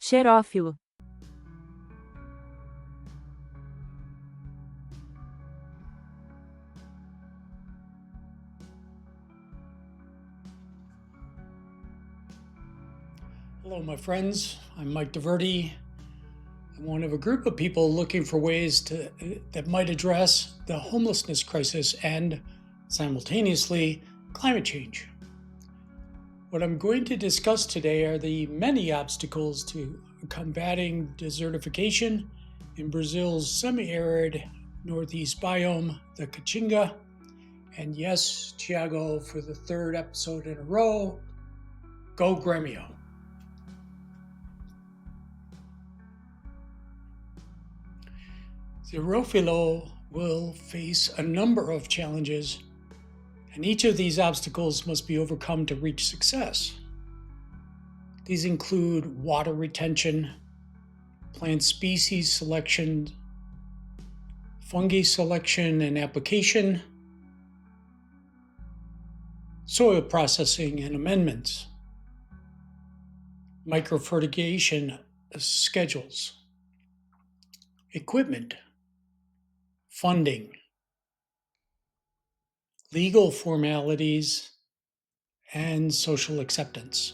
Xerófilo. Hello, my friends. I'm Mike DiVerde. I'm one of a group of people looking for ways that might address the homelessness crisis and, simultaneously, climate change. What I'm going to discuss today are the many obstacles to combating desertification in Brazil's semi-arid northeast biome, the Caatinga. And yes, Thiago, for the third episode in a row, go Grêmio. Xerófilo will face a number of challenges, and each of these obstacles must be overcome to reach success. These include water retention, plant species selection, fungi selection and application, soil processing and amendments, microfertigation schedules, equipment, funding, legal formalities, and social acceptance.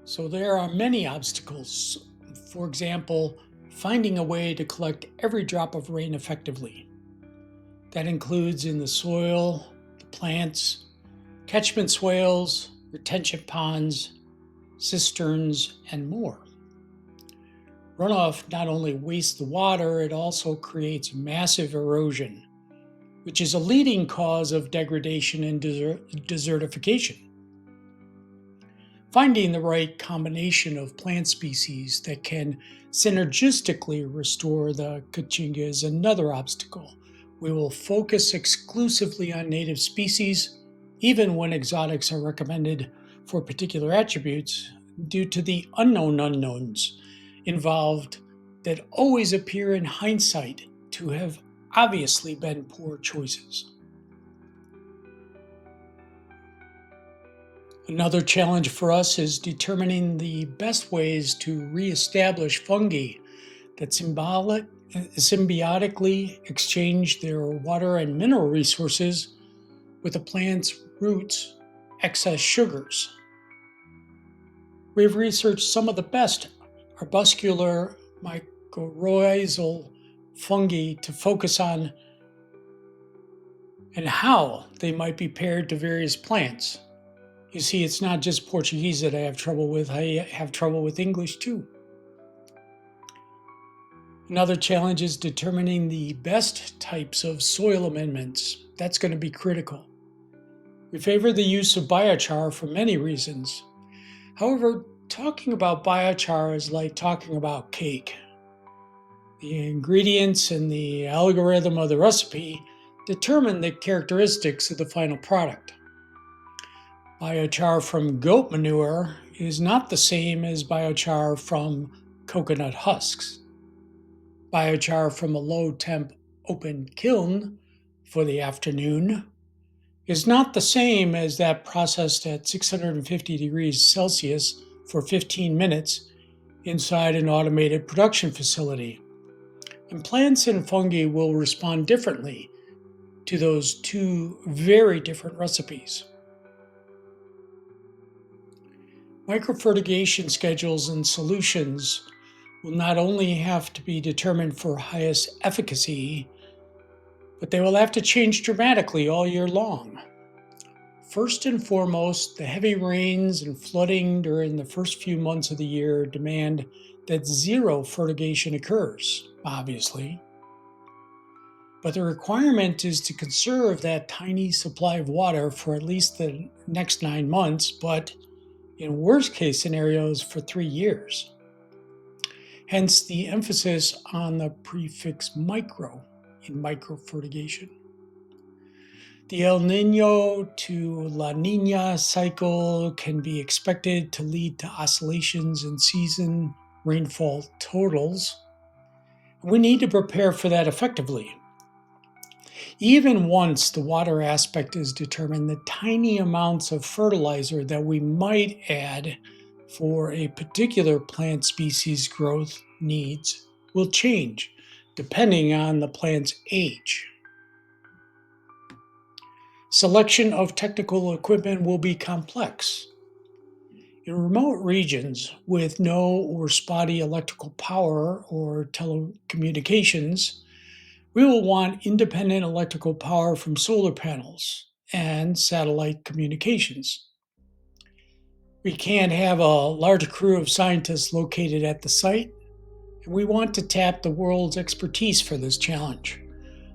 So there are many obstacles. For example, finding a way to collect every drop of rain effectively. That includes in the soil, the plants, catchment swales, retention ponds, cisterns, and more. Runoff not only wastes the water, it also creates massive erosion, which is a leading cause of degradation and desertification. Finding the right combination of plant species that can synergistically restore the Caatinga is another obstacle. We will focus exclusively on native species, even when exotics are recommended for particular attributes, due to the unknown unknowns involved that always appear in hindsight to have obviously been poor choices. Another challenge for us is determining the best ways to reestablish fungi that symbiotically exchange their water and mineral resources with the plant's roots' excess sugars. We've researched some of the best arbuscular mycorrhizal fungi to focus on and how they might be paired to various plants. You see, it's not just Portuguese that I have trouble with, I have trouble with English too. Another challenge is determining the best types of soil amendments. That's going to be critical. We favor the use of biochar for many reasons. However, talking about biochar is like talking about cake. The ingredients and the algorithm of the recipe determine the characteristics of the final product. Biochar from goat manure is not the same as biochar from coconut husks. Biochar from a low-temp open kiln for the afternoon is not the same as that processed at 650 degrees Celsius for 15 minutes inside an automated production facility. And plants and fungi will respond differently to those two very different recipes. Microfertigation schedules and solutions will not only have to be determined for highest efficacy, but they will have to change dramatically all year long. First and foremost, the heavy rains and flooding during the first few months of the year demand that zero fertigation occurs, obviously. But the requirement is to conserve that tiny supply of water for at least the next 9 months, but in worst case scenarios for 3 years. Hence the emphasis on the prefix micro in microfertigation. The El Niño to La Niña cycle can be expected to lead to oscillations in season rainfall totals. We need to prepare for that effectively. Even once the water aspect is determined, the tiny amounts of fertilizer that we might add for a particular plant species growth needs will change depending on the plant's age. Selection of technical equipment will be complex. In remote regions with no or spotty electrical power or telecommunications, we will want independent electrical power from solar panels and satellite communications. We can't have a large crew of scientists located at the site, and we want to tap the world's expertise for this challenge.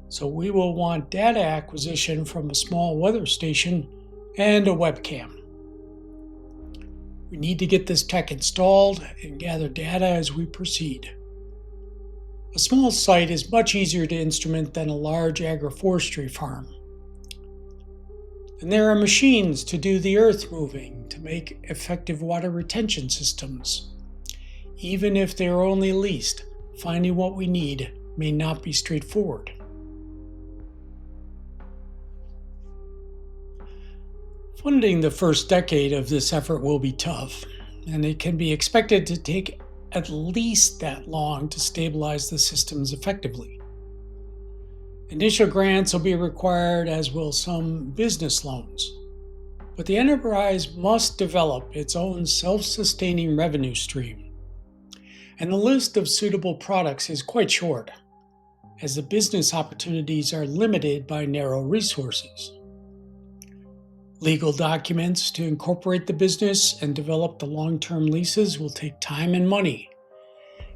So we will want data acquisition from a small weather station and a webcam. We need to get this tech installed and gather data as we proceed. A small site is much easier to instrument than a large agroforestry farm. And there are machines to do the earth moving to make effective water retention systems. Even if they are only leased, finding what we need may not be straightforward. Funding the first decade of this effort will be tough, and it can be expected to take at least that long to stabilize the systems effectively. Initial grants will be required, as will some business loans. But the enterprise must develop its own self-sustaining revenue stream. And the list of suitable products is quite short, as the business opportunities are limited by narrow resources. Legal documents to incorporate the business and develop the long-term leases will take time and money.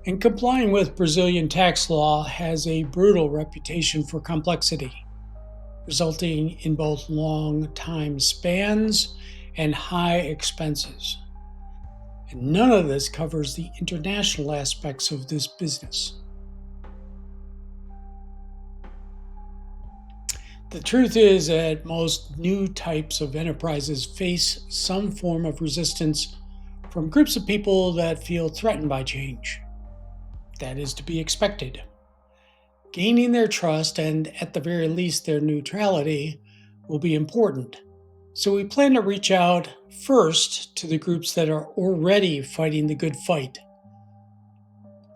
And complying with Brazilian tax law has a brutal reputation for complexity, resulting in both long time spans and high expenses. And none of this covers the international aspects of this business. The truth is that most new types of enterprises face some form of resistance from groups of people that feel threatened by change. That is to be expected. Gaining their trust and, at the very least, their neutrality will be important. So we plan to reach out first to the groups that are already fighting the good fight.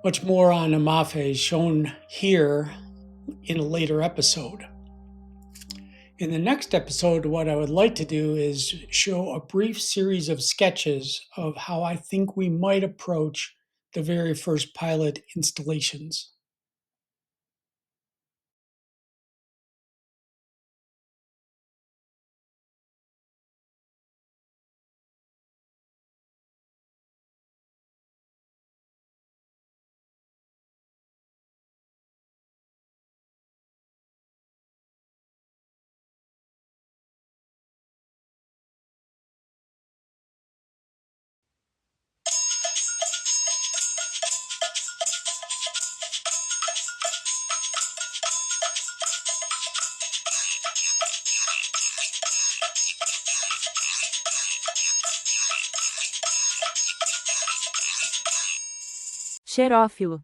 Much more on AMAFE is shown here in a later episode. In the next episode, what I would like to do is show a brief series of sketches of how I think we might approach the very first pilot installations. Xerófilo